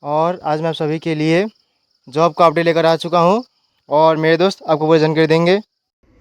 और आज मैं आप सभी के लिए जॉब का अपडेट लेकर आ चुका हूं और मेरे दोस्त आपको पूरी जानकारी देंगे।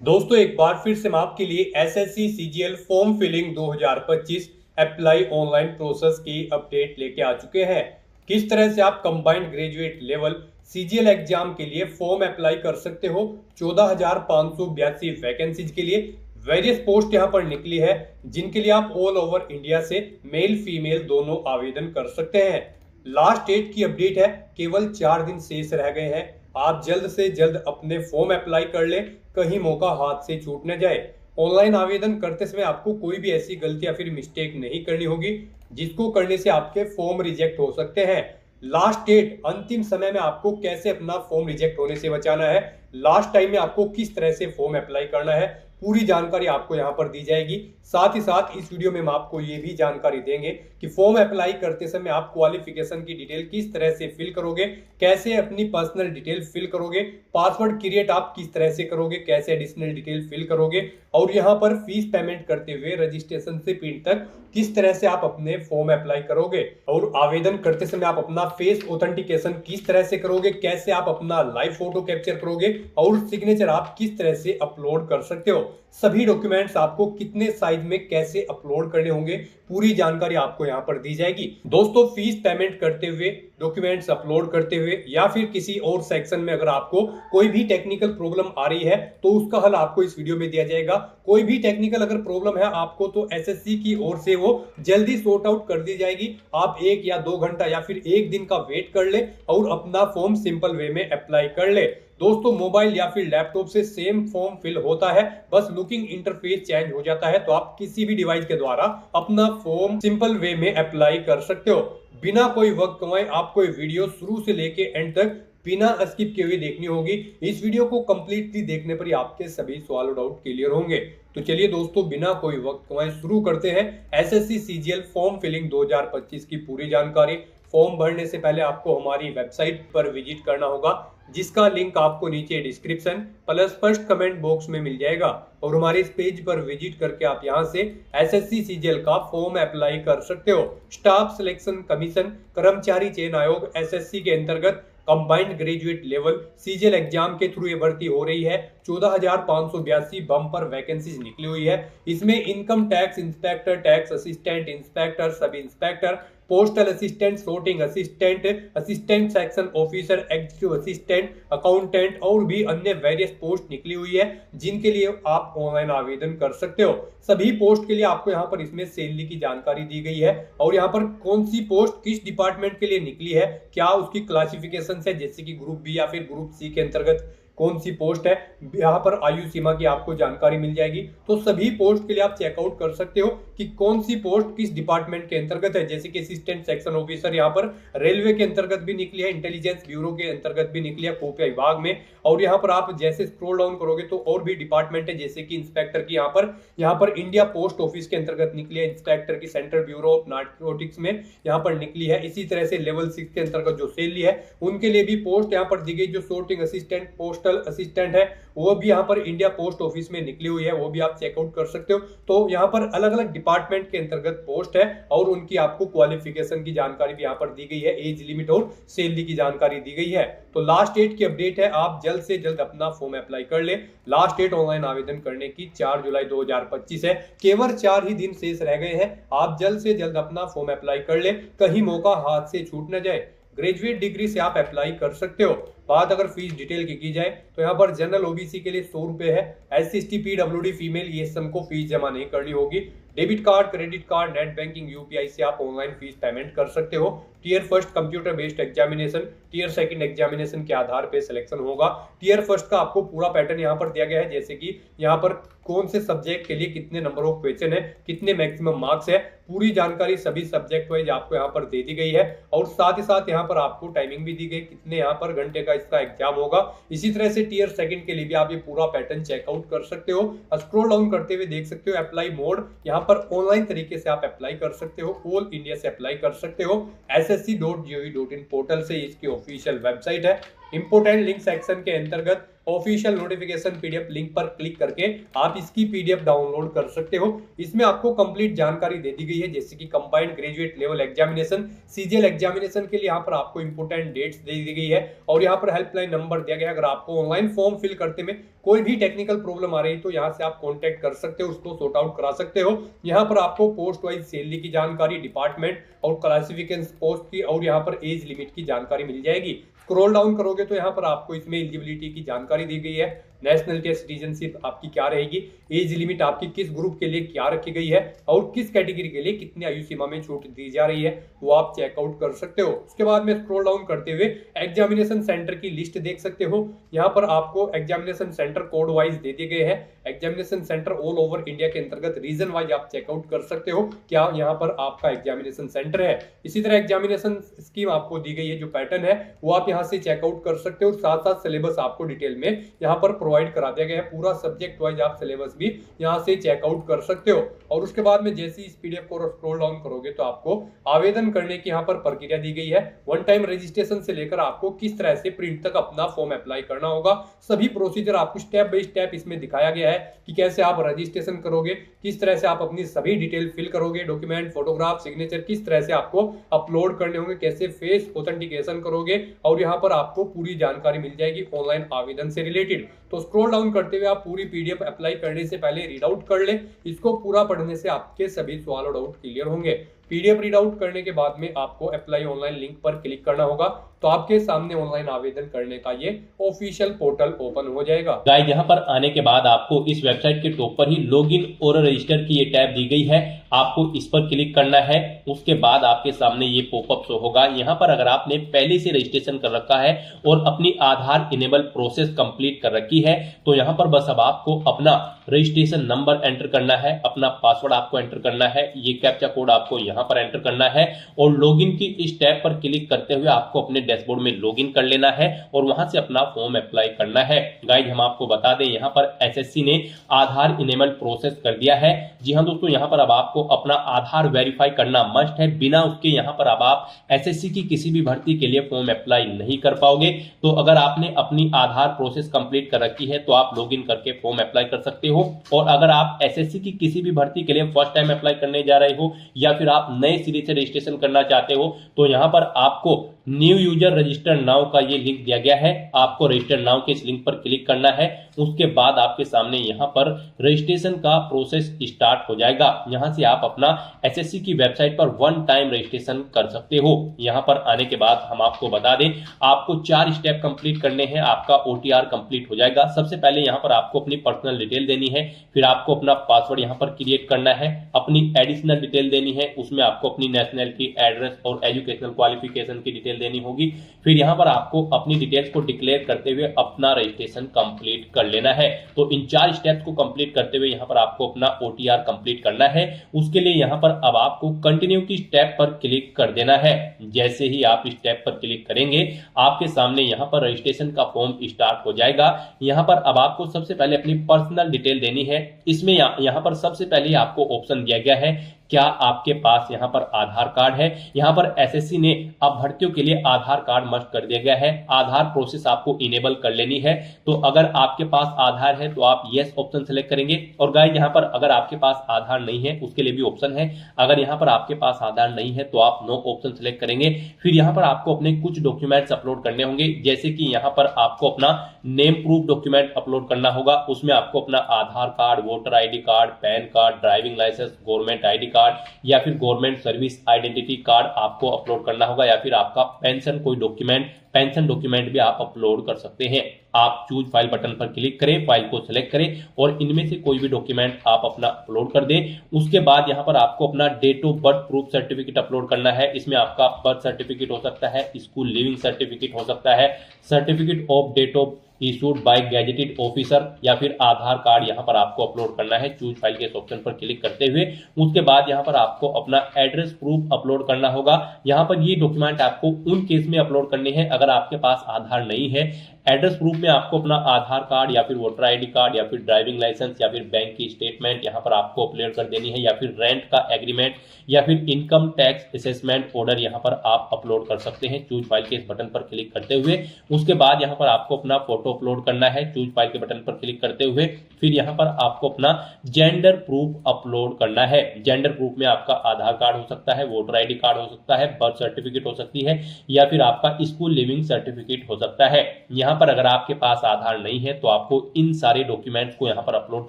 दोस्तों एक बार फिर से मैं आपके लिए SSC CGL form filling 2025 apply online process की अपडेट लेके आ चुके हैं। किस तरह से आप combined graduate level CGL exam के लिए फॉर्म अप्लाई कर सकते हो। 14,582 वैकेंसीज के लिए वेरियस पोस्ट यहां पर निकली है, जिनके लिए आप ऑल ओवर इंडिया से मेल फीमेल दोनों आवेदन कर सकते हैं। लास्ट डेट की अपडेट है, केवल 4 दिन शेष रह गए हैं। आप जल्द से जल्द अपने फॉर्म अप्लाई कर लें, कहीं मौका हाथ से छूट न जाए। ऑनलाइन आवेदन करते समय आपको कोई भी ऐसी गलती या फिर मिस्टेक नहीं करनी होगी जिसको करने से आपके फॉर्म रिजेक्ट हो सकते हैं। लास्ट डेट, अंतिम समय में आपको कैसे अपना फॉर्म रिजेक्ट होने से बचाना है, लास्ट टाइम में आपको किस तरह से फॉर्म अप्लाई करना है, पूरी जानकारी आपको यहां पर दी जाएगी। साथ ही साथ इस वीडियो में हम आपको ये भी जानकारी देंगे कि फॉर्म अप्लाई करते समय आप क्वालिफिकेशन की डिटेल किस तरह से फिल करोगे, कैसे अपनी पर्सनल डिटेल फिल करोगे, पासवर्ड क्रिएट आप किस तरह से करोगे, कैसे एडिशनल डिटेल फिल करोगे, और यहाँ पर फीस पेमेंट करते हुए रजिस्ट्रेशन से प्रिंट तक किस तरह से आप अपने फॉर्म अप्लाई करोगे, और आवेदन करते समय आप अपना फेस ऑथेंटिकेशन किस तरह से करोगे, कैसे आप अपना लाइव फोटो कैप्चर करोगे, और सिग्नेचर आप किस तरह से अपलोड कर सकते हो, सभी डॉक्यूमेंट्स आपको कितने साइज में कैसे अपलोड करने होंगे, पूरी जानकारी आपको यहाँ पर दी जाएगी। दोस्तों फीस पेमेंट करते हुए, डॉक्यूमेंट्स अपलोड करते हुए या फिर किसी और सेक्शन में अगर आपको कोई भी टेक्निकल प्रॉब्लम आ रही है तो उसका हल आपको इस वीडियो में दिया जाएगा। कोई भी टेक्निकल अगर प्रॉब्लम है आपको तो एसएससी की ओर से वो जल्दी सॉर्ट आउट कर दी जाएगी। आप 1 या 2 घंटा या फिर 1 दिन का वेट कर ले और अपना फॉर्म सिंपल वे में अप्लाई कर ले। दोस्तों मोबाइल या फिर लैपटॉप से सेम फॉर्म फिल होता है, बस लुकिंग इंटरफेस चेंज हो जाता है, तो आप किसी भी डिवाइस के द्वारा अपना फॉर्म सिंपल वे में अप्लाई कर सकते हो। बिना कोई वक्त गंवाए आपको ये वीडियो शुरू से लेके एंड तक बिना स्किप किए हुए देखनी होगी। इस वीडियो को कंप्लीटली देखने पर ही आपके सभी सवाल और डाउट क्लियर होंगे। तो चलिए दोस्तों बिना कोई वक्त गंवाए शुरू करते हैं एसएससी सीजीएल फॉर्म फिलिंग 2025 की पूरी जानकारी। फॉर्म भरने से पहले आपको हमारी वेबसाइट पर विजिट करना होगा, जिसका लिंक आपको नीचे description plus first comment box में मिल जाएगा, और हमारे इस पेज पर विजिट करके आप यहां से एसएससी सीजीएल का फॉर्म अप्लाई कर सकते हो। स्टाफ सिलेक्शन कमीशन कर्मचारी चयन आयोग एसएससी के अंतर्गत combined graduate level CGL exam के थ्रू ये भर्ती हो रही है। 14,582 बम्पर वैकेंसीज निकली हुई है। इसमें income tax inspector, tax assistant inspector, sub inspector, postal assistant, sorting assistant, assistant section officer, executive assistant, accountant और भी अन्य वेरियस पोस्ट निकली हुई है, जिनके लिए आप ऑनलाइन आवेदन कर सकते हो। सभी पोस्ट के लिए आपको यहाँ पर इसमें सैलरी की जानकारी दी गई है, और यहाँ पर कौन सी पोस्ट किस डिपार्टमेंट के लिए निकली है, क्या उसकी क्लासिफिकेशन है, जैसे कि ग्रुप बी या फिर ग्रुप सी के अंतर्गत कौन सी पोस्ट है, यहाँ पर आयु सीमा की आपको जानकारी मिल जाएगी। तो सभी पोस्ट के लिए आप चेकआउट कर सकते हो कि कौन सी पोस्ट किस डिपार्टमेंट के अंतर्गत है, जैसे कि असिस्टेंट सेक्शन ऑफिसर यहाँ पर रेलवे के अंतर्गत भी निकली है, इंटेलिजेंस ब्यूरो के अंतर्गत भी निकली है खुफिया विभाग में, और यहाँ पर आप जैसे स्क्रॉल डाउन करोगे तो और भी डिपार्टमेंट है, जैसे कि इंस्पेक्टर की यहाँ पर इंडिया पोस्ट ऑफिस के अंतर्गत निकली है, इंस्पेक्टर की सेंट्रल ब्यूरो ऑफ नार्कोटिक्स में यहाँ पर निकली है। इसी तरह से लेवल 6 के अंतर्गत जो सैलरी है उनके लिए भी पोस्ट यहाँ पर दी गई। जो sorting असिस्टेंट, पोस्टल असिस्टेंट है, वो भी यहाँ पर इंडिया पोस्ट ऑफिस में निकली हुई है, वो भी आप चेकआउट कर सकते हो। तो यहाँ पर अलग अलग डिपार्टमेंट के अंतर्गत पोस्ट है, और उनकी आपको क्वालिफिकेशन की जानकारी भी यहाँ पर दी गई है, एज लिमिट और सैलरी की जानकारी दी गई है। तो लास्ट डेट की अपडेट है, आप जल्द से जल्द अपना फॉर्म अप्लाई कर ले। लास्ट डेट ऑनलाइन आवेदन करने की 4 जुलाई 2025 है, केवल 4 ही दिन शेष रह गए हैं। आप जल्द से जल्द अपना फॉर्म अप्लाई कर ले, कहीं मौका हाथ से छूट न जाए। ग्रेजुएट डिग्री से आप अप्लाई कर सकते हो। बात अगर फीस डिटेल की जाए तो यहाँ पर जनरल ओबीसी के लिए 100 रुपए है, SC/ST पीडब्ल्यूडी फीमेल ये सबको फीस जमा नहीं करनी होगी। Debit card, credit card, net banking, UPI से आप ऑनलाइन फीस पेमेंट कर सकते हो। Tier first computer based examination, tier second examination के आधार पे सिलेक्शन होगा। टीयर फर्स्ट का आपको पूरा पैटर्न यहाँ पर दिया गया है, जैसे कि यहाँ पर कौन से सब्जेक्ट के लिए कितने नंबर ऑफ क्वेश्चन है, कितने मैक्सिमम मार्क्स है, पूरी जानकारी सभी सब्जेक्ट वाइज आपको यहाँ पर दे दी गई है, और साथ ही साथ यहाँ पर आपको टाइमिंग भी दी गई, कितने यहाँ पर घंटे का इसका एग्जाम होगा। इसी तरह से टीयर सेकंड के लिए भी आप ये पूरा पैटर्न चेकआउट कर सकते हो। स्क्रॉल डाउन करते हुए देख सकते हो अप्लाई मोड, यहाँ पर ऑनलाइन तरीके से आप अप्लाई कर सकते हो, ऑल इंडिया से अप्लाई कर सकते हो। ssc.gov.in पोर्टल से इसकी ऑफिशियल वेबसाइट है, इंपोर्टेंट लिंक सेक्शन के अंतर्गत ऑफिशियल नोटिफिकेशन पीडीएफ लिंक पर क्लिक करके आप इसकी पीडीएफ डाउनलोड कर सकते हो। इसमें आपको कंप्लीट जानकारी दे दी गई है, जैसे कि combined graduate level examination CGL examination के लिए यहाँ पर आपको इंपोर्टेंट डेट्स दे दी गई है और यहाँ पर हेल्पलाइन नंबर दिया गया है। अगर आपको ऑनलाइन फॉर्म फिल करते में कोई भी टेक्निकल प्रॉब्लम आ रही है तो यहाँ से आप कॉन्टेक्ट कर सकते हो, उसको सॉर्ट आउट करा सकते हो। यहाँ पर आपको पोस्ट वाइज सैलरी की जानकारी, डिपार्टमेंट और क्लासिफिकेशन पोस्ट की और यहाँ पर एज लिमिट की जानकारी मिल जाएगी। स्क्रॉल डाउन करोगे तो यहाँ पर आपको इसमें एलिजिबिलिटी की जानकारी दी गई है, नेशनलिटी या सिटीजनशिप आपकी क्या रहेगी, एज लिमिट आपकी किस ग्रुप के लिए क्या रखी गई है और किस कैटेगरी के लिए कितनी आयु सीमा में छूट दी जा रही है, वो आप चेकआउट कर सकते हो। उसके बाद में स्क्रॉल डाउन करते हुए एग्जामिनेशन सेंटर की लिस्ट देख सकते हो। यहाँ पर आपको एग्जामिनेशन सेंटर कोड वाइज दे दिए गए हैं। Examination centre all over India के अंतर्गत रीजन वाइज आप चेकआउट कर सकते हो क्या यहाँ पर आपका एग्जामिनेशन सेंटर है। इसी तरह एग्जामिनेशन स्कीम आपको दी गई है, जो पैटर्न है वो आप यहाँ से चेकआउट कर सकते हो। साथ साथ सिलेबस आपको डिटेल में यहाँ पर प्रोवाइड करा दिया गया है, पूरा सब्जेक्ट वाइज आप सिलेबस भी यहाँ से चेकआउट कर सकते हो। और उसके बाद में जैसे इस पीडीएफ को स्क्रॉल डाउन करोगे तो आपको आवेदन करने की यहाँ पर प्रक्रिया दी गई है। वन टाइम रजिस्ट्रेशन से लेकर आपको किस तरह से प्रिंट तक अपना फॉर्म अप्लाई करना होगा, सभी प्रोसीजर आपको स्टेप बाय स्टेप इसमें दिखाया गया है कि कैसे आप रजिस्ट्रेशन करोगे, किस तरह से आप अपनी सभी डिटेल फिल करोगे, डॉक्यूमेंट, फोटोग्राफ, सिग्नेचर किस तरह से आपको अपलोड करने होंगे, कैसे फेस ऑथेंटिकेशन करोगे और यहाँ पर आपको पूरी जानकारी मिल जाएगी ऑनलाइन आवेदन से रिलेटेड। तो स्क्रॉल डाउन करते हुए आप पूरी पीडीएफ अप्लाई करने से पहले रीड आउट कर ले। इसको पूरा पढ़ने से आपके सभी सवाल और डाउट क्लियर होंगे। पीडीएफ रीड आउट करने के बाद में आपको अप्लाई ऑनलाइन लिंक पर क्लिक करना होगा, तो आपके सामने ऑनलाइन आवेदन करने का ये ऑफिशियल पोर्टल ओपन हो जाएगा। गाइस, यहाँ पर आने के बाद आपको इस वेबसाइट के टॉप पर ही लॉगिन और रजिस्टर की ये टैब दी गई है, आपको इस पर क्लिक करना है। उसके बाद आपके सामने ये पॉपअप शो होगा। यहाँ पर अगर आपने पहले से रजिस्ट्रेशन कर रखा है और अपनी आधार इनेबल प्रोसेस कंप्लीट कर रखी है तो यहाँ पर बस अब आपको अपना रजिस्ट्रेशन नंबर एंटर करना है, अपना पासवर्ड आपको एंटर करना है, ये कैप्चा कोड आपको यहाँ पर एंटर करना है और लॉगिन की इस टैब पर क्लिक करते हुए आपको अपने डैशबोर्ड में लॉगिन कर लेना है और वहां से अपना फॉर्म अप्लाई करना है। गाइड, हम आपको बता दें यहाँ पर एसएससी ने आधार इनेबल प्रोसेस कर दिया है। जी हाँ दोस्तों, यहाँ पर अब आपको अपना आधार वेरीफाई करना मस्ट है, बिना उसके यहाँ पर अब आप एसएससी की किसी भी भर्ती के लिए फॉर्म अप्लाई नहीं कर पाओगे। तो अगर आपने अपनी आधार प्रोसेस कंप्लीट कर रखी है तो आप लॉगिन करके फॉर्म अप्लाई कर सकते हो। और अगर आप एसएससी की किसी भी भर्ती के लिए फर्स्ट टाइम अप्लाई करने जा रहे हो या फिर आप नए सिरे से रजिस्ट्रेशन करना चाहते हो तो यहाँ पर आपको न्यू यूजर रजिस्टर नाउ का ये लिंक दिया गया है, आपको रजिस्टर नाउ के इस लिंक पर क्लिक करना है। उसके बाद आपके सामने यहाँ पर रजिस्ट्रेशन का प्रोसेस स्टार्ट हो जाएगा। यहाँ से आप अपना एसएससी की वेबसाइट पर वन टाइम रजिस्ट्रेशन कर सकते हो। यहाँ पर आने के बाद हम आपको बता दें, आपको 4 स्टेप कंप्लीट करने हैं, आपका ओटीआर कंप्लीट हो जाएगा। सबसे पहले यहाँ पर आपको अपनी पर्सनल डिटेल देनी है, फिर आपको अपना पासवर्ड यहाँ पर क्रिएट करना है, अपनी एडिशनल डिटेल देनी है, उसमें आपको अपनी नेशनलिटी, एड्रेस और एजुकेशनल क्वालिफिकेशन की डिटेल देनी होगी। फिर यहाँ पर आपको अपनी डिटेल्स को डिक्लेयर करते हुए अपना रजिस्ट्रेशन कंप्लीट कर लेना है। तो इन 4 स्टेप्स को कंप्लीट करते हुए यहाँ पर आपको अपना ओटीआर कंप्लीट करना है। उसके लिए यहाँ पर अब आपको कंटिन्यू की स्टेप पर क्लिक कर देना है। जैसे ही आप इस स्टेप पर क्लिक करेंगे आपके सामने यहाँ पर रजिस्ट्रेशन का फॉर्म स्टार्ट हो जाएगा। यहाँ पर अब आपको सबसे पहले अपनी पर्सनल डिटेल देनी है। इसमें यहाँ पर सबसे पहले आपको ऑप्शन दिया गया है, क्या आपके पास यहाँ पर आधार कार्ड है। यहाँ पर एसएससी ने अब भर्तियों के लिए आधार कार्ड मस्ट कर दिया गया है, आधार प्रोसेस आपको इनेबल कर लेनी है। तो अगर आपके पास आधार है तो आप यस ऑप्शन सेलेक्ट करेंगे। और गाइस, यहाँ पर अगर आपके पास आधार नहीं है उसके लिए भी ऑप्शन है, अगर यहाँ पर आपके पास आधार नहीं है तो आप नो ऑप्शन सेलेक्ट करेंगे। फिर यहाँ पर आपको अपने कुछ डॉक्यूमेंट्स अपलोड करने होंगे, जैसे कि यहाँ पर आपको अपना नेम प्रूफ डॉक्यूमेंट अपलोड करना होगा। उसमें आपको अपना Aadhaar card, voter ID card, PAN card, driving licence, government ID card या फिर गवर्नमेंट सर्विस आइडेंटिटी कार्ड आपको अपलोड करना होगा, या फिर आपका पेंशन कोई डॉक्यूमेंट, पेंशन डॉक्यूमेंट भी आप अपलोड कर सकते हैं। आप चूज फाइल बटन पर क्लिक करें, फाइल को सिलेक्ट करें और इनमें से कोई भी डॉक्यूमेंट आप अपना अपलोड कर दें। उसके बाद यहाँ पर आपको अपना date of birth proof certificate upload करना है। इसमें आपका बर्थ सर्टिफिकेट हो सकता है, स्कूल लिविंग सर्टिफिकेट हो सकता है, certificate of date of issued by gazetted officer या फिर आधार कार्ड यहाँ पर आपको अपलोड करना है चूज फाइल के इस ऑप्शन पर क्लिक करते हुए। उसके बाद यहाँ पर आपको अपना एड्रेस प्रूफ अपलोड करना होगा। यहाँ पर ये डॉक्यूमेंट आपको उन केस में अपलोड करने हैं अगर आपके पास आधार नहीं है। एड्रेस प्रूफ में आपको अपना आधार कार्ड या फिर वोटर आईडी कार्ड या फिर ड्राइविंग लाइसेंस या फिर बैंक की स्टेटमेंट यहाँ पर आपको अपलोड कर देनी है, या फिर रेंट का एग्रीमेंट या फिर इनकम टैक्स असेसमेंट ऑर्डर यहाँ पर आप अपलोड कर सकते हैं चूज फाइल के इस बटन पर क्लिक करते हुए। उसके बाद यहाँ पर आपको अपना फोटो अपलोड करना है चूज फाइल के बटन पर क्लिक करते हुए। फिर यहाँ पर आपको अपना जेंडर प्रूफ अपलोड करना है। जेंडर प्रूफ में आपका आधार कार्ड हो सकता है, वोटर आईडी कार्ड हो सकता है, बर्थ सर्टिफिकेट हो सकती है या फिर आपका स्कूल लिविंग सर्टिफिकेट हो सकता है। यहाँ पर अगर आपके पास आधार नहीं है तो आपको इन सारे डॉक्यूमेंट्स को यहाँ पर अपलोड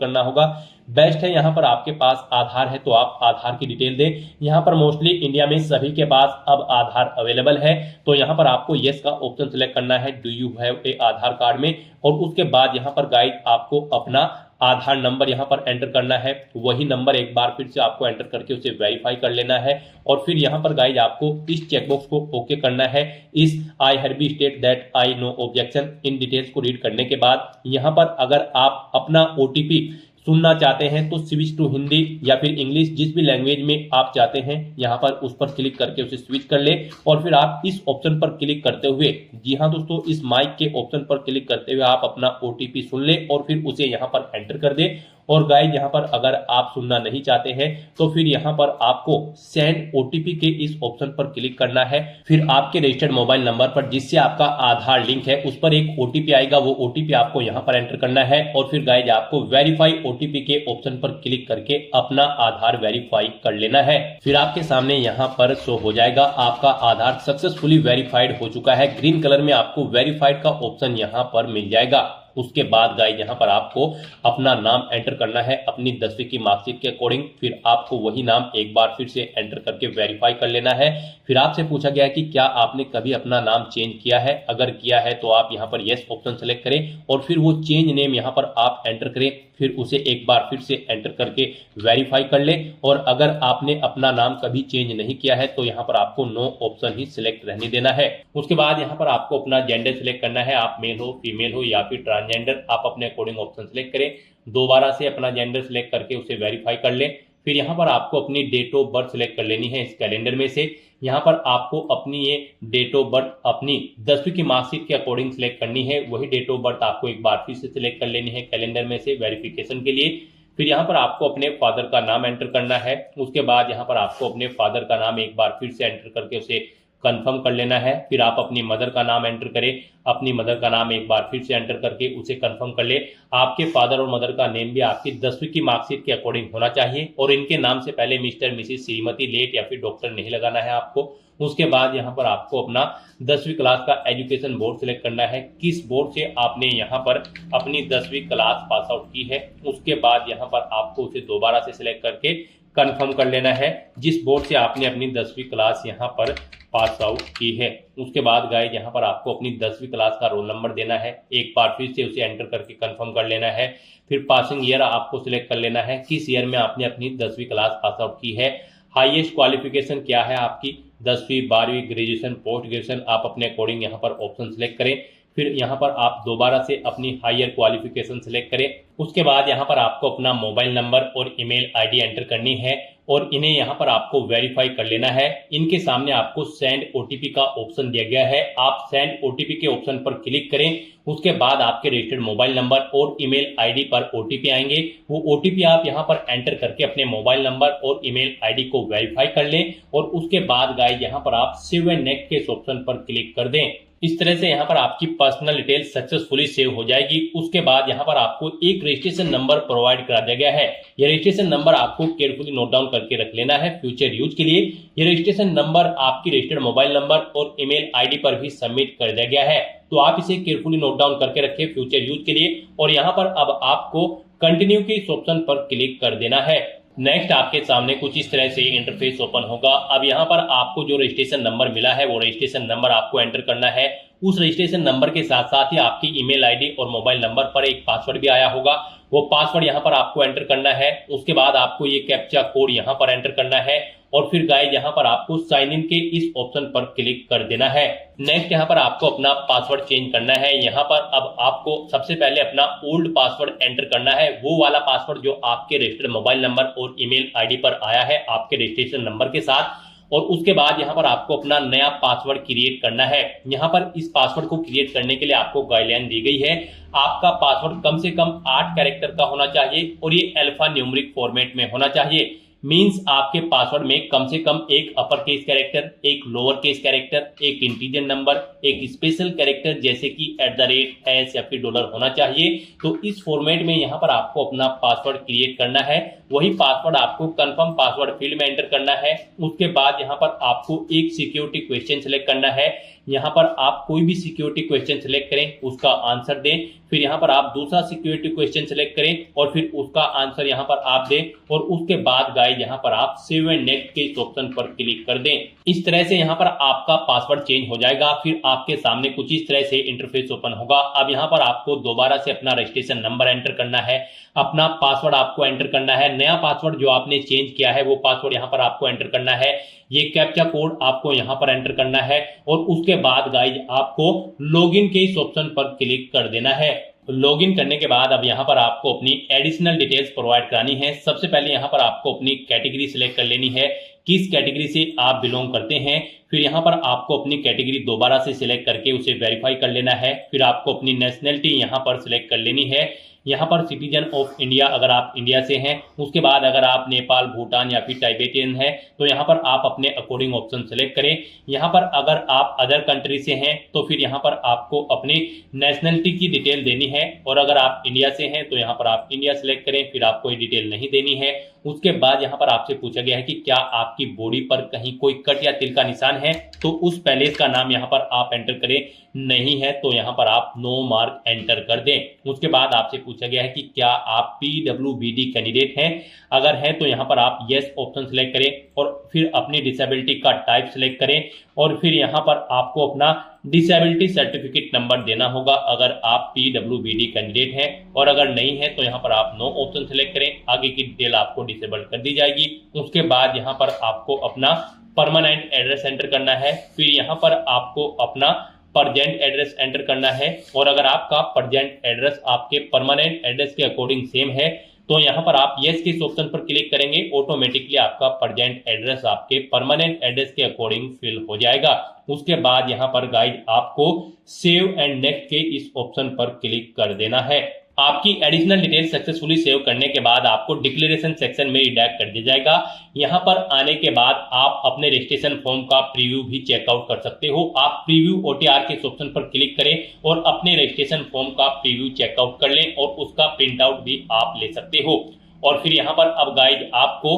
करना होगा। बेस्ट है यहाँ पर आपके पास आधार है तो आप आधार की डिटेल दें। यहाँ पर मोस्टली इंडिया में सभी के पास अब आधार अवेलेबल है, तो यहाँ पर आपको यस का ऑप्शन सिलेक्ट करना है do you have a Aadhaar card में। और उसके बाद यहाँ पर गाइड आपको अपना आधार नंबर यहाँ पर एंटर करना है। वही नंबर एक बार फिर से आपको एंटर करके उसे वेरीफाई कर लेना है। और फिर यहाँ पर गाइज आपको इस चेकबॉक्स को ओके करना है। इस I have state that I know objection in details को रीड करने के बाद यहाँ पर अगर आप अपना ओटीपी सुनना चाहते हैं तो स्विच टू हिंदी या फिर इंग्लिश, जिस भी लैंग्वेज में आप चाहते हैं यहाँ पर उस पर क्लिक करके उसे स्विच कर ले। और फिर आप इस ऑप्शन पर क्लिक करते हुए, जी हाँ दोस्तों, इस माइक के ऑप्शन पर क्लिक करते हुए आप अपना ओटीपी सुन ले और फिर उसे यहाँ पर एंटर कर दे। और गाइज यहाँ पर अगर आप सुनना नहीं चाहते हैं तो फिर यहाँ पर आपको सेंड ओटीपी के इस ऑप्शन पर क्लिक करना है। फिर आपके रजिस्टर्ड मोबाइल नंबर पर जिससे आपका आधार लिंक है उस पर एक ओटीपी आएगा, वो ओटीपी आपको यहाँ पर एंटर करना है। और फिर गाइज आपको वेरीफाई ओटीपी के ऑप्शन पर क्लिक करके अपना आधार वेरीफाई कर लेना है। फिर आपके सामने यहाँ पर शो हो जाएगा आपका आधार सक्सेसफुली वेरीफाइड हो चुका है। ग्रीन कलर में आपको वेरीफाइड का ऑप्शन यहाँ पर मिल जाएगा। उसके बाद गाइस यहाँ पर आपको अपना नाम एंटर करना है अपनी 10वीं की मार्कशीट के अकॉर्डिंग। फिर आपको वही नाम एक बार फिर से एंटर करके वेरीफाई कर लेना है। फिर आपसे पूछा गया है कि क्या आपने कभी अपना नाम चेंज किया है। अगर किया है तो आप यहाँ पर यस ऑप्शन सेलेक्ट करें और फिर वो चेंज नेम यहाँ पर आप एंटर करें। फिर उसे एक बार फिर से एंटर करके वेरीफाई कर ले। और अगर आपने अपना नाम कभी चेंज नहीं किया है तो यहाँ पर आपको नो ऑप्शन ही सिलेक्ट रहने देना है। उसके बाद यहाँ पर आपको अपना जेंडर सिलेक्ट करना है, आप मेल हो, फीमेल हो या फिर ट्रांसजेंडर, आप अपने अकॉर्डिंग ऑप्शन सिलेक्ट करें। दोबारा से अपना जेंडर सिलेक्ट करके उसे वेरीफाई कर ले। फिर यहाँ पर आपको अपनी डेट ऑफ बर्थ सिलेक्ट कर लेनी है इस कैलेंडर में से। यहाँ पर आपको अपनी ये डेट ऑफ बर्थ अपनी 10वीं की मार्कशीट के अकॉर्डिंग सिलेक्ट करनी है। वही डेट ऑफ बर्थ आपको एक बार फिर से सिलेक्ट कर लेनी है कैलेंडर में से वेरिफिकेशन के लिए। फिर यहाँ पर आपको अपने फादर का नाम एंटर करना है। उसके बाद यहाँ पर आपको अपने फादर का नाम एक बार फिर से एंटर करके उसे कंफर्म कर लेना है। फिर आप अपनी मदर का नाम एंटर करें, अपनी मदर का नाम एक बार फिर से एंटर करके उसे कंफर्म कर ले। आपके फादर और मदर का नेम भी आपकी 10वीं की मार्कशीट के अकॉर्डिंग होना चाहिए और इनके नाम से पहले मिस्टर, मिसिस, श्रीमती, लेट या फिर डॉक्टर नहीं लगाना है आपको। उसके बाद यहाँ पर आपको अपना 10वीं क्लास का एजुकेशन बोर्ड सिलेक्ट करना है, किस बोर्ड से आपने यहाँ पर अपनी 10वीं क्लास पास आउट की है। उसके बाद यहाँ पर आपको उसे दोबारा से सिलेक्ट करके कंफर्म कर लेना है जिस बोर्ड से आपने अपनी 10वीं क्लास यहाँ पर पास आउट की है। उसके बाद गाइस यहाँ पर आपको अपनी 10वीं क्लास का रोल नंबर देना है, एक बार फिर से उसे एंटर करके कंफर्म कर लेना है। फिर पासिंग ईयर आपको सिलेक्ट कर लेना है, किस ईयर में आपने अपनी 10वीं क्लास पास आउट की है। हाईएस्ट क्वालिफिकेशन क्या है आपकी, 10वीं, 12वीं, ग्रेजुएशन, पोस्ट ग्रेजुएशन, आप अपने अकॉर्डिंग यहाँ पर ऑप्शन सिलेक्ट करें। फिर यहाँ पर आप दोबारा से अपनी हायर क्वालिफिकेशन सिलेक्ट करें। उसके बाद यहाँ पर आपको अपना मोबाइल नंबर और ईमेल आईडी एंटर करनी है और इन्हें यहाँ पर आपको वेरीफाई कर लेना है। इनके सामने आपको सेंड ओटीपी का ऑप्शन दिया गया है, आप सेंड ओटीपी के ऑप्शन पर क्लिक करें। उसके बाद आपके रजिस्टर्ड मोबाइल नंबर और ईमेल आईडी पर ओटीपी आएंगे, वो ओटीपी आप यहाँ पर एंटर करके अपने मोबाइल नंबर और ईमेल आईडी को वेरीफाई कर लें और उसके बाद गाइस यहाँ पर आप सेव एंड नेक्स्ट के ऑप्शन पर क्लिक कर दें। इस तरह से यहाँ पर आपकी पर्सनल डिटेल सक्सेसफुली सेव हो जाएगी। उसके बाद यहाँ पर आपको एक रजिस्ट्रेशन नंबर प्रोवाइड करा दिया गया है। यह रजिस्ट्रेशन नंबर आपको केयरफुली नोट डाउन करके रख लेना है फ्यूचर यूज के लिए। यह रजिस्ट्रेशन नंबर आपकी रजिस्टर्ड मोबाइल नंबर और ईमेल आईडी पर भी सबमिट कर दिया गया है, तो आप इसे केयरफुली नोट डाउन करके रखें फ्यूचर यूज के लिए। और यहाँ पर अब आपको कंटिन्यू के इस ऑप्शन पर क्लिक कर देना है। नेक्स्ट आपके सामने कुछ इस तरह से इंटरफेस ओपन होगा। अब यहाँ पर आपको जो रजिस्ट्रेशन नंबर मिला है वो रजिस्ट्रेशन नंबर आपको एंटर करना है। उस रजिस्ट्रेशन नंबर के साथ साथ ही आपकी ईमेल आईडी और मोबाइल नंबर पर एक पासवर्ड भी आया होगा, वो पासवर्ड यहाँ पर आपको एंटर करना है। उसके बाद आपको ये कैप्चा कोड यहाँ पर एंटर करना है और फिर गाइस यहाँ पर आपको साइन इन के इस ऑप्शन पर क्लिक कर देना है। नेक्स्ट यहाँ पर आपको अपना पासवर्ड चेंज करना है। यहाँ पर अब आपको सबसे पहले अपना ओल्ड पासवर्ड एंटर करना है, वो वाला पासवर्ड जो आपके रजिस्टर्ड मोबाइल नंबर और ईमेल आईडी पर आया है आपके रजिस्ट्रेशन नंबर के साथ। और उसके बाद यहाँ पर आपको अपना नया पासवर्ड क्रिएट करना है। यहाँ पर इस पासवर्ड को क्रिएट करने के लिए आपको गाइडलाइन दी गई है। आपका पासवर्ड कम से कम 8 कैरेक्टर का होना चाहिए और ये अल्फा न्यूमेरिक फॉर्मेट में होना चाहिए। मींस आपके पासवर्ड में कम से कम एक अपर केस कैरेक्टर, एक लोअर केस कैरेक्टर, एक इंटीजर नंबर, एक स्पेशल कैरेक्टर जैसे कि @ या फिर $ होना चाहिए। तो इस फॉर्मेट में यहाँ पर आपको अपना पासवर्ड क्रिएट करना है। वही पासवर्ड आपको कंफर्म पासवर्ड फील्ड में एंटर करना है। उसके बाद यहाँ पर आपको एक सिक्योरिटी क्वेश्चन सिलेक्ट करना है। यहाँ पर आप कोई भी सिक्योरिटी क्वेश्चन सिलेक्ट करें, उसका आंसर दें। फिर यहाँ पर आप दूसरा सिक्योरिटी क्वेश्चन सिलेक्ट करें और फिर उसका आंसर यहाँ पर आप दें। और उसके बाद गाइस यहाँ पर आप सेव एंड नेक्स्ट के इस ऑप्शन पर क्लिक कर दें। इस तरह से यहाँ पर आपका पासवर्ड चेंज हो जाएगा। फिर आपके सामने कुछ इस तरह से इंटरफेस ओपन होगा। अब यहाँ पर आपको दोबारा से अपना रजिस्ट्रेशन नंबर एंटर करना है, अपना पासवर्ड आपको एंटर करना है। नया पासवर्ड जो आपने चेंज किया है वो पासवर्ड यहाँ पर आपको एंटर करना है। ये कैप्चा कोड आपको यहाँ पर एंटर करना है और उसके बाद गाइस आपको लॉगिन के इस ऑप्शन पर क्लिक कर देना है। लॉगिन करने के बाद अब यहाँ पर आपको अपनी एडिशनल डिटेल्स प्रोवाइड करानी है। सबसे पहले यहाँ पर आपको अपनी कैटेगरी सिलेक्ट कर लेनी है, किस कैटेगरी से आप बिलोंग करते हैं। फिर यहाँ पर आपको अपनी कैटेगरी दोबारा से सिलेक्ट करके उसे वेरीफाई कर लेना है। फिर आपको अपनी नेशनलिटी यहाँ पर सिलेक्ट कर लेनी है। यहाँ पर सिटीजन ऑफ इंडिया अगर आप इंडिया से हैं। उसके बाद अगर आप नेपाल, भूटान या फिर टाइबेटियन हैं तो यहाँ पर आप अपने अकॉर्डिंग ऑप्शन सेलेक्ट करें। यहाँ पर अगर आप अदर कंट्री से हैं तो फिर यहाँ पर आपको अपनी नेशनलिटी की डिटेल देनी है। और अगर आप इंडिया से हैं तो यहाँ पर आप इंडिया सेलेक्ट करें, फिर आपको ये डिटेल नहीं देनी है। उसके बाद यहाँ पर आपसे पूछा गया है कि क्या आपकी बॉडी पर कहीं कोई कट या तिल का निशान है, तो उस पैलेस का नाम यहाँ पर आप एंटर करें। नहीं है तो यहाँ पर आप नो मार्क एंटर कर दें। उसके बाद आपसे पूछा गया है कि क्या आप PWBD कैंडिडेट हैं, अगर हैं तो यहाँ पर आप यस ऑप्शन सेलेक्ट करें और फिर अपनी डिसेबिलिटी का टाइप सेलेक्ट करें और फिर यहाँ पर आपको अपना डिसेबिलिटी सर्टिफिकेट नंबर देना होगा अगर आप PWBD कैंडिडेट हैं। और अगर नहीं है तो यहाँ पर आप नो ऑप्शन सेलेक्ट करें, आगे की डिटेल आपको डिसेबल कर दी जाएगी। उसके बाद यहाँ पर आपको अपना परमानेंट एड्रेस एंटर करना है। फिर यहाँ पर आपको अपना परजेंट एड्रेस एंटर करना है और अगर आपका परजेंट एड्रेस आपके परमानेंट एड्रेस के अकॉर्डिंग सेम है तो यहाँ पर आप यस के इस ऑप्शन पर क्लिक करेंगे। ऑटोमेटिकली आपका परजेंट एड्रेस आपके परमानेंट एड्रेस के अकॉर्डिंग फिल हो जाएगा। उसके बाद यहाँ पर गाइस आपको सेव एंड नेक्स्ट के इस ऑप्शन पर क्लिक कर देना है। आपकी एडिशनल डिटेल सक्सेसफुली सेव करने के बाद आपको डिक्लेरेशन सेक्शन में रिडायरेक्ट कर दिया जाएगा। यहाँ पर आने के बाद आप अपने रजिस्ट्रेशन फॉर्म का प्रीव्यू भी चेकआउट कर सकते हो। आप प्रीव्यू OTR के ऑप्शन पर क्लिक करें और अपने रजिस्ट्रेशन फॉर्म का प्रीव्यू चेकआउट कर लें और उसका प्रिंट आउट भी आप ले सकते हो। और फिर यहाँ पर अब गाइड आपको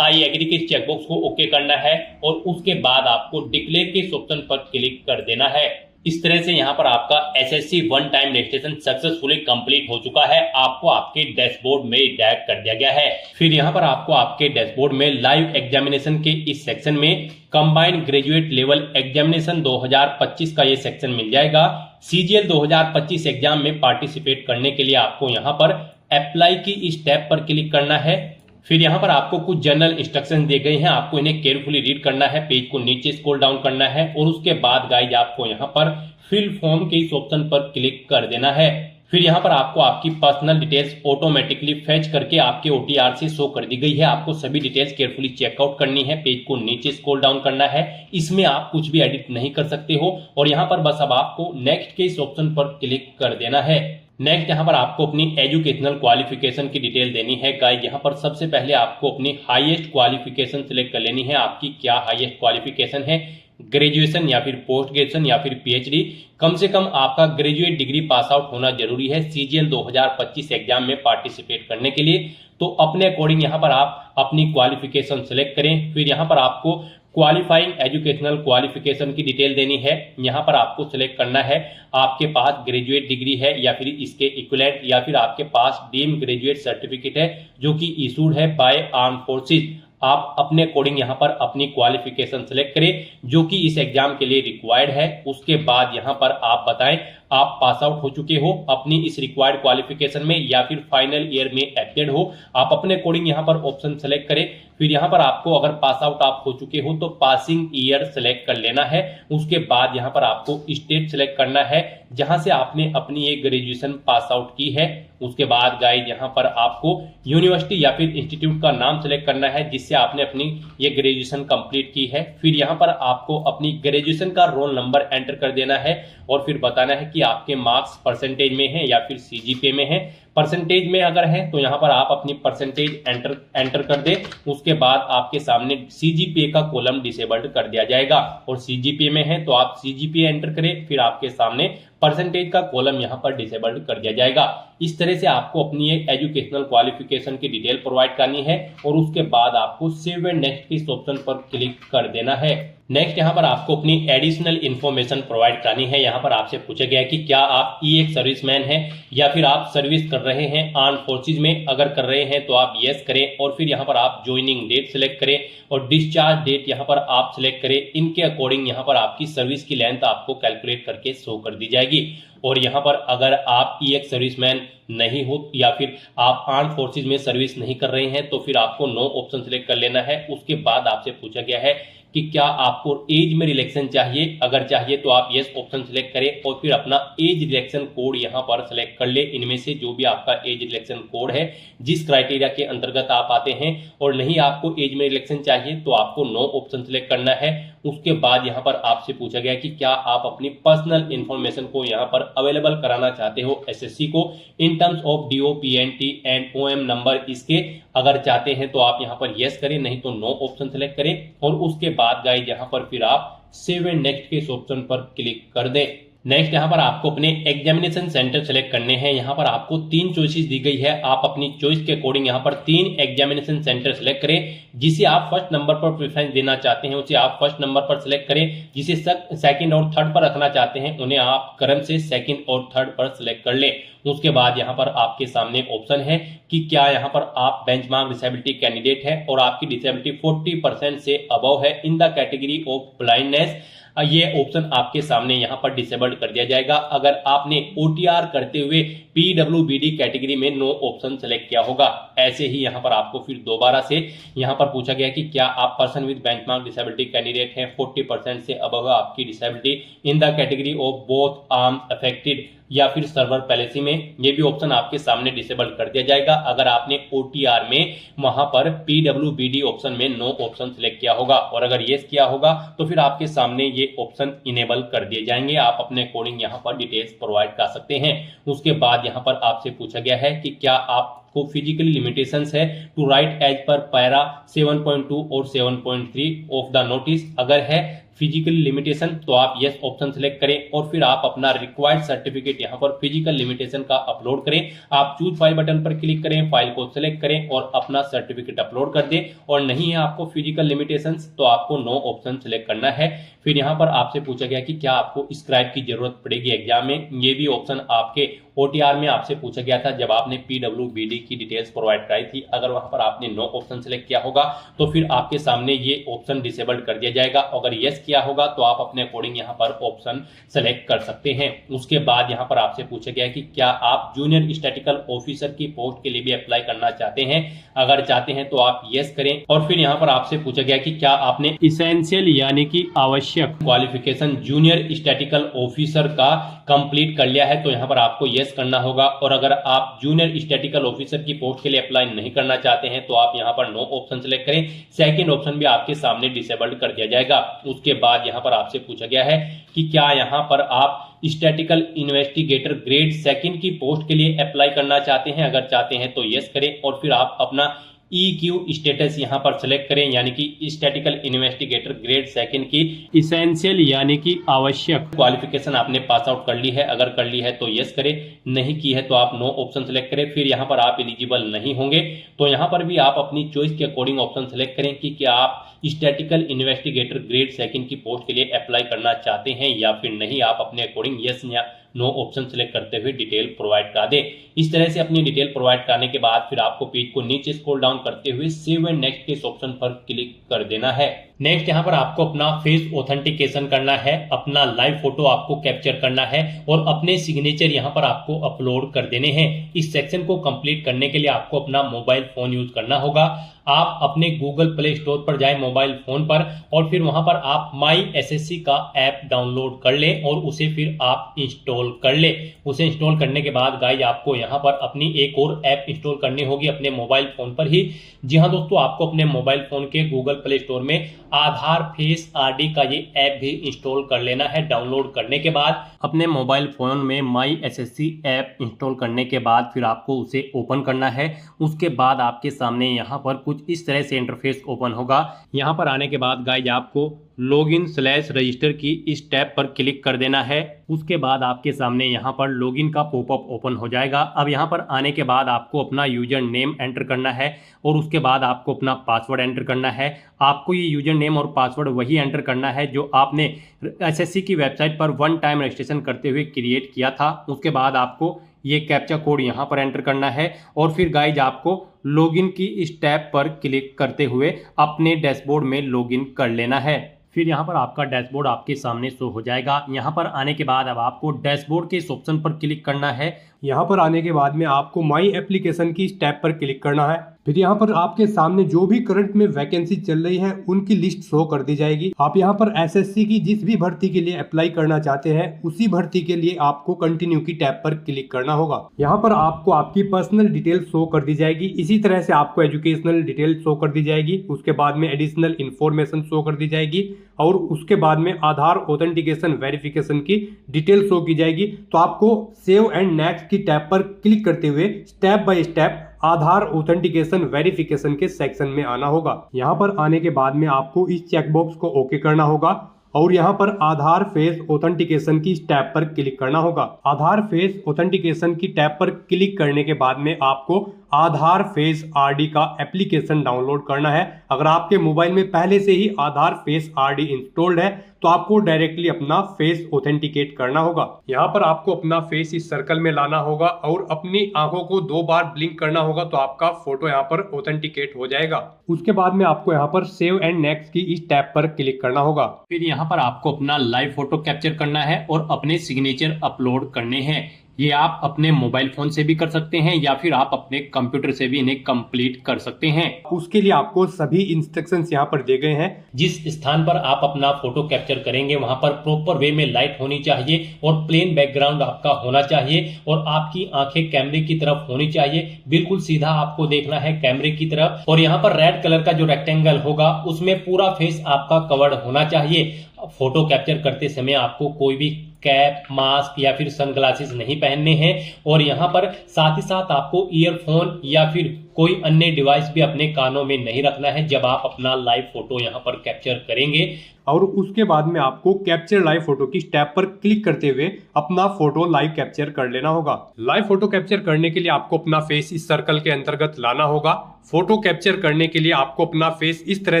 आई एग्री के चेकबॉक्स को ओके करना है और उसके बाद आपको डिक्लेयर के ऑप्शन पर क्लिक कर देना है। इस तरह से यहाँ पर आपका SSC one time registration successfully complete हो चुका है। आपको आपके डैशबोर्ड में डायरेक्ट कर दिया गया है। फिर यहाँ पर आपको आपके डैशबोर्ड में लाइव एग्जामिनेशन के इस सेक्शन में कंबाइंड ग्रेजुएट लेवल एग्जामिनेशन 2025 का ये सेक्शन मिल जाएगा। CGL 2025 एग्जाम में पार्टिसिपेट करने के लिए आपको यहाँ पर अप्लाई की इस टैब पर क्लिक करना है। फिर यहाँ पर आपको कुछ जनरल इंस्ट्रक्शन दिए गए हैं, आपको इन्हें केयरफुली रीड करना है, पेज को नीचे स्क्रॉल डाउन करना है और उसके बाद गाइज आपको यहाँ पर फिल फॉर्म के इस ऑप्शन पर क्लिक कर देना है। फिर यहाँ पर आपको आपकी पर्सनल डिटेल्स ऑटोमेटिकली फेच करके आपके OTR से शो कर दी गई है। आपको सभी डिटेल्स केयरफुली चेकआउट करनी है, पेज को नीचे स्क्रॉल डाउन करना है। इसमें आप कुछ भी एडिट नहीं कर सकते हो और यहाँ पर बस अब आपको नेक्स्ट के इस ऑप्शन पर क्लिक कर देना है। नेक्स्ट यहाँ पर आपको अपनी एजुकेशनल क्वालिफिकेशन की डिटेल देनी है। गाइस यहाँ पर सबसे पहले आपको अपनी हाईएस्ट क्वालिफिकेशन सिलेक्ट कर लेनी है। आपकी क्या हाईएस्ट क्वालिफिकेशन है, ग्रेजुएशन या फिर पोस्ट ग्रेजुएशन या फिर PhD। कम से कम आपका ग्रेजुएट डिग्री पास आउट होना जरूरी है CGL 2025 एग्जाम में पार्टिसिपेट करने के लिए। तो अपने अकॉर्डिंग यहाँ पर आप अपनी क्वालिफिकेशन सिलेक्ट करें। फिर यहाँ पर आपको क्वालिफाइंग एजुकेशनल क्वालिफिकेशन की डिटेल देनी है। यहाँ पर आपको सिलेक्ट करना है आपके पास ग्रेजुएट डिग्री है या फिर इसके इक्विवेलेंट या फिर आपके पास डीम्ड ग्रेजुएट सर्टिफिकेट है जो कि इशूड है बाय आर्म फोर्सेज। आप अपने अकॉर्डिंग यहाँ पर अपनी क्वालिफिकेशन सिलेक्ट करें जो कि इस एग्जाम के लिए रिक्वायर्ड है। उसके बाद यहाँ पर आप बताएं आप पास आउट हो चुके हो अपनी इस रिक्वायर्ड क्वालिफिकेशन में या फिर फाइनल ईयर में एप्टेड हो, आप अपने अकॉर्डिंग यहाँ पर ऑप्शन सेलेक्ट करें। फिर यहाँ पर आपको अगर पास आउट आप हो चुके हो तो पासिंग ईयर सेलेक्ट कर लेना है। उसके बाद यहाँ पर आपको स्टेट सेलेक्ट करना है जहां से आपने अपनी एक ग्रेजुएशन पास आउट की है। उसके बाद गाइस यहाँ पर आपको यूनिवर्सिटी या फिर इंस्टीट्यूट का नाम सेलेक्ट करना है जिससे आपने अपनी ये ग्रेजुएशन कंप्लीट की है। फिर यहाँ पर आपको अपनी ग्रेजुएशन का रोल नंबर एंटर कर देना है और फिर बताना है कि आपके मार्क्स परसेंटेज में है या फिर सीजीपीए में है। परसेंटेज में अगर है तो यहाँ पर आप अपनी परसेंटेज एंटर कर दे। उसके बाद आपके सामने सीजीपीए का कॉलम डिसेबल्ड कर दिया जाएगा और सीजीपीए में है तो आप सीजीपीए एंटर करें, फिर आपके सामने परसेंटेज का कॉलम यहाँ पर डिसेबल्ड कर दिया जाएगा। इस तरह से आपको अपनी एक एजुकेशनल क्वालिफिकेशन की डिटेल प्रोवाइड करनी है और उसके बाद आपको सेव एंड नेक्स्ट के इस ऑप्शन पर क्लिक कर देना है। नेक्स्ट यहाँ पर आपको अपनी एडिशनल इन्फॉर्मेशन प्रोवाइड करनी है। यहाँ पर आपसे पूछा गया है कि क्या आप एक सर्विसमैन हैं या फिर आप सर्विस कर रहे हैं आर्म फोर्सेज में। अगर कर रहे हैं तो आप यस करें और फिर यहाँ पर आप ज्वाइनिंग डेट सेलेक्ट करें और डिस्चार्ज डेट यहाँ पर आप सिलेक्ट करें। इनके अकॉर्डिंग यहाँ पर आपकी सर्विस की लेंथ आपको कैलकुलेट करके शो कर दी जाएगी। और यहाँ पर अगर आप एक सर्विसमैन नहीं हो या फिर आप आर्म फोर्सेज में सर्विस नहीं कर रहे हैं तो फिर आपको नो ऑप्शन सेलेक्ट कर लेना है। उसके बाद आपसे पूछा गया है कि क्या आपको एज में रिलैक्सेशन चाहिए। अगर चाहिए तो आप यस ऑप्शन सेलेक्ट करें और फिर अपना एज रिलैक्सेशन कोड यहाँ पर सेलेक्ट कर ले। इनमें से जो भी आपका एज रिलैक्सेशन कोड है जिस क्राइटेरिया के अंतर्गत आप आते हैं, और नहीं आपको एज में रिलैक्सेशन चाहिए तो आपको नो ऑप्शन सेलेक्ट करना है। उसके बाद यहाँ पर आपसे पूछा गया कि क्या आप अपनी पर्सनल इंफॉर्मेशन को यहाँ पर अवेलेबल कराना चाहते हो एसएससी को in terms of DOPNT and OM number इसके। अगर चाहते हैं तो आप यहाँ पर यस करें, नहीं तो नो ऑप्शन सेलेक्ट करें और उसके बाद गाइस यहाँ पर फिर आप सेव एंड नेक्स्ट के इस ऑप्शन पर क्लिक कर दें। नेक्स्ट यहाँ पर आपको अपने एग्जामिनेशन सेंटर सेलेक्ट करने हैं। यहाँ पर आपको 3 चॉइसेस दी गई है। आप अपनी चॉइस के अकॉर्डिंग यहाँ पर 3 एग्जामिनेशन सेंटर सेलेक्ट करें। जिसे आप फर्स्ट नंबर पर प्रेफरेंस देना चाहते हैं उसे आप फर्स्ट नंबर पर सिलेक्ट करें। जिसे सेकंड और थर्ड पर रखना चाहते हैं उन्हें आप क्रम से सेकंड और थर्ड पर सिलेक्ट कर लें। उसके बाद यहाँ पर आपके सामने ऑप्शन है कि क्या यहाँ पर आप बेंचमार्क डिसेबिलिटी कैंडिडेट है और आपकी डिसेबिलिटी 40% से अबव है in the category of blindness. ये ऑप्शन आपके सामने यहाँ पर डिसेबल्ड कर दिया जाएगा। अगर आपने ओटीआर करते हुए पीडब्ल्यूबीडी कैटेगरी में नो ऑप्शन सेलेक्ट किया होगा। ऐसे ही यहाँ पर आपको फिर दोबारा से यहाँ पर पूछा गया कि क्या आप person with benchmark disability candidate हैं, 40% से अबव आपकी disability in the category of both arm affected या फिर सर्वर पैलेसी में। ये भी ऑप्शन आपके सामने डिसेबल कर दिया जाएगा अगर आपने ओटीआर में वहां पर पीडब्ल्यूबीडी ऑप्शन में नो ऑप्शन सेलेक्ट किया होगा। और अगर यस किया होगा तो फिर आपके सामने ये ऑप्शन इनेबल कर दिए जाएंगे। आप अपने अकॉर्डिंग यहाँ पर डिटेल्स प्रोवाइड कर सकते हैं। उसके बाद यहाँ पर आपसे पूछा गया है कि क्या आपको फिजिकली लिमिटेशंस है to write as per para 7.2 और 7.3 ऑफ द नोटिस। अगर है फिजिकल लिमिटेशन तो आप यस ऑप्शन सेलेक्ट करें और फिर आप अपना रिक्वायर्ड सर्टिफिकेट यहाँ पर फिजिकल लिमिटेशन का अपलोड करें। आप चूज फाइल बटन पर क्लिक करें, फाइल को सेलेक्ट करें और अपना सर्टिफिकेट अपलोड कर दें। और नहीं है आपको फिजिकल लिमिटेशंस तो आपको नो ऑप्शन सेलेक्ट करना है। फिर यहाँ पर आपसे पूछा गया कि क्या आपको स्क्राइब की जरूरत पड़ेगी एग्जाम में। ये भी ऑप्शन आपके ओटीआर में आपसे पूछा गया था जब आपने पीडब्ल्यूबीडी की डिटेल्स प्रोवाइड कराई थी। अगर वहां पर आपने नो ऑप्शन सेलेक्ट किया होगा तो फिर आपके सामने ये ऑप्शन डिसेबल्ड कर दिया जाएगा। अगर यस किया होगा तो आप अपने अकॉर्डिंग यहाँ पर ऑप्शन सेलेक्ट कर सकते हैं। उसके बाद यहाँ पर आपसे पूछा गया कि क्या आप जूनियर स्टैटिकल ऑफिसर की पोस्ट के लिए भी अप्लाई करना चाहते हैं। अगर चाहते हैं तो आप यस करें। और फिर यहाँ पर आपसे पूछा गया कि क्या आपने इसेंशियल यानी कि आवश्यक क्वालिफिकेशन जूनियर स्टैटिकल ऑफिसर का कंप्लीट कर लिया है तो यहाँ पर आपको यस करना होगा। और अगर आप जूनियर स्टैटिकल ऑफिसर की पोस्ट के लिए अप्लाई नहीं करना चाहते हैं तो आप यहाँ पर नो ऑप्शन सेलेक्ट करें। सेकंड ऑप्शन भी आपके सामने डिसेबल्ड कर दिया जाएगा। उसके बाद यहाँ पर आपसे पूछा गया है कि क्या यहाँ पर आप स्टैटिकल इन्वेस्टिगेटर ग्रेड 2 की पोस्ट के लिए अप्लाई करना चाहते हैं। अगर चाहते हैं तो यस करें और फिर आप अपना EQ स्टेटस यहाँ पर सेलेक्ट करें यानी कि स्टैटिकल इन्वेस्टिगेटर ग्रेड 2 की इसेंशियल यानी कि आवश्यक क्वालिफिकेशन आपने पास आउट कर ली है। अगर कर ली है तो यस करें, नहीं की है तो आप नो ऑप्शन सेलेक्ट करें। फिर यहाँ पर आप एलिजिबल नहीं होंगे तो यहाँ पर भी आप अपनी चॉइस के अकॉर्डिंग ऑप्शन सेलेक्ट करें कि क्या आप स्टैटिकल इन्वेस्टिगेटर ग्रेड 2 की पोस्ट के लिए अप्लाई करना चाहते हैं या फिर नहीं। आप अपने अकॉर्डिंग यस या नो ऑप्शन सेलेक्ट करते हुए डिटेल प्रोवाइड कर दें। इस तरह से अपनी डिटेल प्रोवाइड करने के बाद फिर आपको पेज को नीचे स्क्रॉल डाउन करते हुए सेव एंड नेक्स्ट के इस ऑप्शन पर क्लिक कर देना है। नेक्स्ट यहाँ पर आपको अपना फेस ऑथेंटिकेशन करना है, अपना लाइव फोटो आपको कैप्चर करना है और अपने सिग्नेचर यहाँ पर आपको अपलोड कर देने हैं। इस सेक्शन को कंप्लीट करने के लिए आपको अपना मोबाइल फोन यूज करना होगा। आप अपने गूगल प्ले स्टोर पर जाएं मोबाइल फोन पर और फिर वहां पर आप माई एसएससी का ऐप डाउनलोड कर लें और उसे फिर आप इंस्टॉल कर लें। उसे इंस्टॉल करने के बाद गाइस आपको यहां पर अपनी एक और ऐप इंस्टॉल करनी होगी अपने मोबाइल फोन पर ही। जी हाँ दोस्तों, आपको अपने मोबाइल फोन के गूगल प्ले स्टोर में आधार फेस आरडी का ये ऐप भी इंस्टॉल कर लेना है। डाउनलोड करने के बाद अपने मोबाइल फोन में माई एसएससी ऐप इंस्टॉल करने के बाद फिर आपको उसे ओपन करना है। उसके बाद आपके सामने यहाँ पर कुछ इस तरह से इंटरफेस ओपन होगा। यहाँ पर आने के बाद गाइज आपको लॉगिन/रजिस्टर की इस टैब पर क्लिक कर देना है। उसके बाद आपके सामने यहाँ पर लॉगिन का पॉपअप ओपन हो जाएगा। अब यहाँ पर आने के बाद आपको अपना यूजर नेम एंटर करना है और उसके बाद आपको अपना पासवर्ड एंटर करना है। आपको ये यूजर नेम और पासवर्ड वही एंटर करना है जो आपने एसएससी की वेबसाइट पर वन टाइम रजिस्ट्रेशन करते हुए क्रिएट किया था। उसके बाद आपको ये कैप्चा कोड यहाँ पर एंटर करना है और फिर गाइज आपको लॉगिन की इस टैब पर क्लिक करते हुए अपने डैशबोर्ड में लॉगिन कर लेना है। फिर यहाँ पर आपका डैशबोर्ड आपके सामने शो हो जाएगा। यहाँ पर आने के बाद अब आपको डैशबोर्ड के इस ऑप्शन पर क्लिक करना है। यहाँ पर आने के बाद में आपको माई एप्लीकेशन की इस टैब पर क्लिक करना है। फिर यहाँ पर आपके सामने जो भी करंट में वैकेंसी चल रही है उनकी लिस्ट शो कर दी जाएगी। आप यहाँ पर एसएससी की जिस भी भर्ती के लिए अप्लाई करना चाहते हैं उसी भर्ती के लिए आपको कंटिन्यू की टैब पर क्लिक करना होगा। यहाँ पर आपको आपकी पर्सनल डिटेल शो कर दी जाएगी। इसी तरह से आपको एजुकेशनल डिटेल शो कर दी जाएगी। उसके बाद में एडिशनल इंफॉर्मेशन शो कर दी जाएगी और उसके बाद में आधार ऑथेंटिकेशन वेरिफिकेशन की डिटेल शो की जाएगी। तो आपको सेव एंड नेक्स्ट की टैब पर क्लिक करते हुए step by step Aadhaar authentication verification के सेक्शन में आना होगा। यहाँ पर आने के बाद में आपको इस चेकबॉक्स को ओके करना होगा और यहाँ पर आधार फेस ऑथेंटिकेशन की टैब पर क्लिक करना होगा। आधार फेस ऑथेंटिकेशन की टैब पर क्लिक करने के बाद में आपको आधार फेस आरडी का एप्लीकेशन डाउनलोड करना है। अगर आपके मोबाइल में पहले से ही आधार फेस आरडी इंस्टॉल्ड है तो आपको डायरेक्टली अपना फेस ऑथेंटिकेट करना होगा। यहाँ पर आपको अपना फेस इस सर्कल में लाना होगा और अपनी आंखों को 2 बार ब्लिंक करना होगा तो आपका फोटो यहाँ पर ऑथेंटिकेट हो जाएगा। उसके बाद में आपको यहाँ पर सेव एंड नेक्स्ट की इस टैब पर क्लिक करना होगा। फिर यहाँ पर आपको अपना लाइव फोटो कैप्चर करना है और अपने सिग्नेचर अपलोड करने हैं। ये आप अपने मोबाइल फोन से भी कर सकते हैं या फिर आप अपने कंप्यूटर से भी इन्हें कंप्लीट कर सकते हैं। उसके लिए आपको सभी इंस्ट्रक्शंस यहाँ पर दिए गए हैं। जिस स्थान पर आप अपना फोटो कैप्चर करेंगे वहां पर प्रॉपर वे में लाइट होनी चाहिए और प्लेन बैकग्राउंड आपका होना चाहिए और आपकी आंखें कैमरे की तरफ होनी चाहिए। बिल्कुल सीधा आपको देखना है कैमरे की तरफ और यहाँ पर रेड कलर का जो रेक्टेंगल होगा उसमें पूरा फेस आपका कवर्ड होना चाहिए। फोटो कैप्चर करते समय आपको कोई भी कैप, मास्क या फिर सनग्लासेस नहीं पहनने हैं और यहाँ पर साथ ही साथ आपको ईयरफोन या फिर कोई अन्य डिवाइस भी अपने कानों में नहीं रखना है जब आप अपना लाइव फोटो यहाँ पर कैप्चर करेंगे। और उसके बाद में आपको कैप्चर लाइव फोटो की टैब पर क्लिक करते हुए अपना फोटो लाइव कैप्चर कर लेना होगा। लाइव फोटो कैप्चर करने के लिए आपको अपना फेस इस सर्कल के अंतर्गत लाना होगा। फोटो कैप्चर करने के लिए आपको अपना फेस इस तरह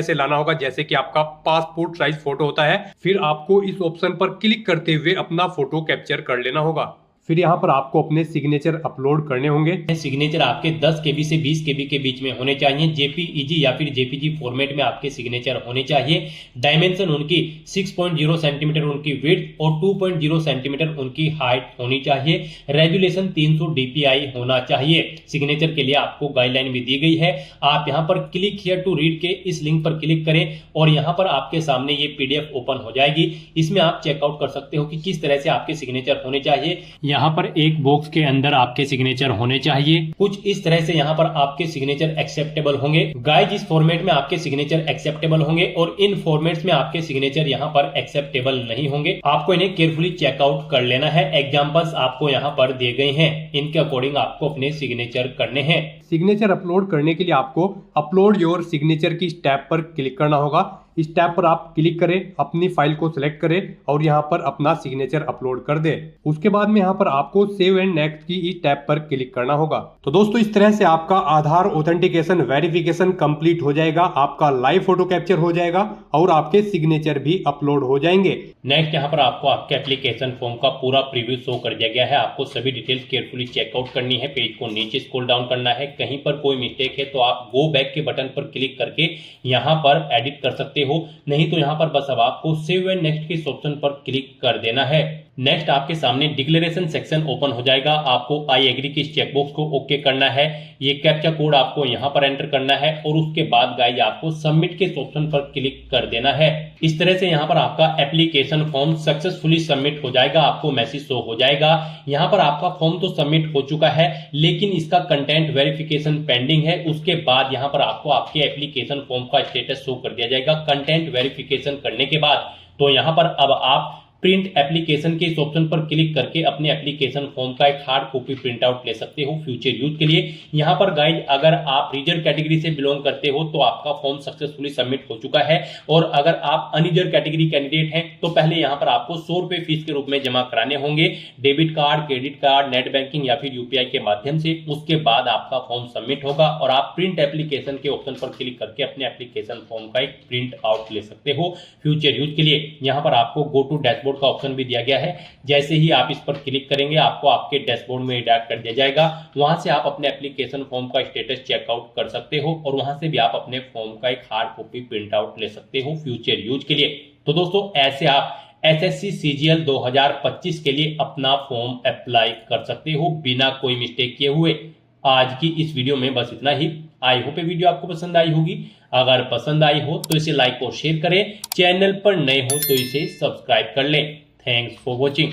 से लाना होगा जैसे कि आपका पासपोर्ट साइज फोटो होता है। फिर आपको इस ऑप्शन पर क्लिक करते हुए अपना फोटो कैप्चर कर लेना होगा। फिर यहाँ पर आपको अपने सिग्नेचर अपलोड करने होंगे। सिग्नेचर आपके 10 KB से 20 KB के बीच में होने चाहिए। जेपीईजी या फिर जेपीजी फॉर्मेट में आपके सिग्नेचर होने चाहिए। डायमेंशन उनकी 6.0 सेंटीमीटर उनकी विड्थ और 2.0 सेंटीमीटर उनकी हाइट होनी चाहिए। रेजुलेशन 300 DPI होना चाहिए। सिग्नेचर के लिए आपको गाइडलाइन भी दी गई है। आप यहाँ पर क्लिक हियर टू रीड के इस लिंक पर क्लिक करें और यहाँ पर आपके सामने ये PDF ओपन हो जाएगी। इसमें आप चेकआउट कर सकते हो कि किस तरह से आपके सिग्नेचर होने चाहिए। यहाँ पर एक बॉक्स के अंदर आपके सिग्नेचर होने चाहिए। कुछ इस तरह से यहाँ पर आपके सिग्नेचर एक्सेप्टेबल होंगे। गाइस इस फॉर्मेट में आपके सिग्नेचर एक्सेप्टेबल होंगे और इन फॉर्मेट्स में आपके सिग्नेचर यहाँ पर एक्सेप्टेबल नहीं होंगे। आपको इन्हें केयरफुली चेकआउट कर लेना है। एग्जांपल्स आपको यहाँ पर दिए गए हैं, इनके अकॉर्डिंग आपको अपने सिग्नेचर करने हैं। सिग्नेचर अपलोड करने के लिए आपको अपलोड योर सिग्नेचर की टैब पर क्लिक करना होगा। इस टैब पर आप क्लिक करें, अपनी फाइल को सिलेक्ट करें और यहाँ पर अपना सिग्नेचर अपलोड कर दें। उसके बाद में यहाँ पर आपको सेव एंड नेक्स्ट की इस टैब पर क्लिक करना होगा। तो दोस्तों इस तरह से आपका आधार ऑथेंटिकेशन वेरिफिकेशन कंप्लीट हो जाएगा। आपका लाइव फोटो कैप्चर हो जाएगा और आपके सिग्नेचर भी अपलोड हो जाएंगे। नेक्स्ट यहाँ पर आपको आपके एप्लीकेशन फॉर्म का पूरा प्रीव्यू शो कर दिया गया है। आपको सभी डिटेल्स केयरफुली चेकआउट करनी है। पेज को नीचे स्क्रॉल डाउन करना है। कहीं पर कोई मिस्टेक है तो आप गो बैक के बटन पर क्लिक करके यहाँ पर एडिट कर सकते सकते हो, नहीं तो यहाँ पर बस अब आपको सेव एंड नेक्स्ट के इस ऑप्शन पर क्लिक कर देना है। नेक्स्ट आपके सामने डिक्लेरेशन सेक्शन ओपन हो जाएगा। आपको आई एग्री के इस चेकबॉक्स को ओके करना है। ये कैप्चा कोड आपको यहाँ पर एंटर करना है और उसके बाद गाइज आपको सबमिट के इस ऑप्शन पर क्लिक कर देना है। इस तरह से यहाँ पर आपका एप्लीकेशन फॉर्म सक्सेसफुली सबमिट हो जाएगा। आपको मैसेज शो हो जाएगा। यहाँ पर आपका फॉर्म तो सबमिट हो चुका है, लेकिन इसका कंटेंट वेरिफिकेशन पेंडिंग है। उसके बाद यहाँ पर आपको आपके एप्लीकेशन फॉर्म का स्टेटस शो कर दिया जाएगा कंटेंट वेरिफिकेशन करने के बाद। तो यहाँ पर अब आप प्रिंट एप्लीकेशन के इस ऑप्शन पर क्लिक करके अपने एप्लीकेशन फॉर्म का एक हार्ड कॉपी प्रिंट आउट ले सकते हो फ्यूचर यूज के लिए। यहाँ पर गाइज अगर आप रिजर्व कैटेगरी से बिलोंग करते हो तो आपका फॉर्म सक्सेसफुली सबमिट हो चुका है, और अगर आप अनरिजर्व कैटेगरी कैंडिडेट हैं तो पहले यहाँ पर आपको 100 रुपए फीस के रूप में जमा कराने होंगे, debit card, credit card, net banking या फिर यूपीआई के माध्यम से। उसके बाद आपका फॉर्म सबमिट होगा और आप प्रिंट एप्लीकेशन के ऑप्शन पर क्लिक करके अपने एप्लीकेशन फॉर्म का एक प्रिंट आउट ले सकते हो फ्यूचर यूज के लिए। यहाँ पर आपको गो टू डैशबोर्ड का ऑप्शन भी दिया गया है। जैसे ही आप इस पर क्लिक करेंगे आपको आपके डैशबोर्ड में रिडायरेक्ट कर दिया जाएगा। वहां से आप अपने एप्लीकेशन फॉर्म का स्टेटस चेकआउट कर सकते हो और वहां से भी आप अपने फॉर्म का एक हार्ड कॉपी प्रिंट आउट ले सकते हो फ्यूचर यूज के लिए। तो दोस्तों ऐसे आप एसएससी सीजीएल 2025 के लिए अपना फॉर्म अप्लाई कर सकते हो बिना कोई मिस्टेक किए हुए। आज की इस वीडियो में बस इतना ही। आई होप ये वीडियो आपको पसंद आई होगी। अगर पसंद आई हो तो इसे लाइक और शेयर करें। चैनल पर नए हो तो इसे सब्सक्राइब कर लें। Thanks for watching.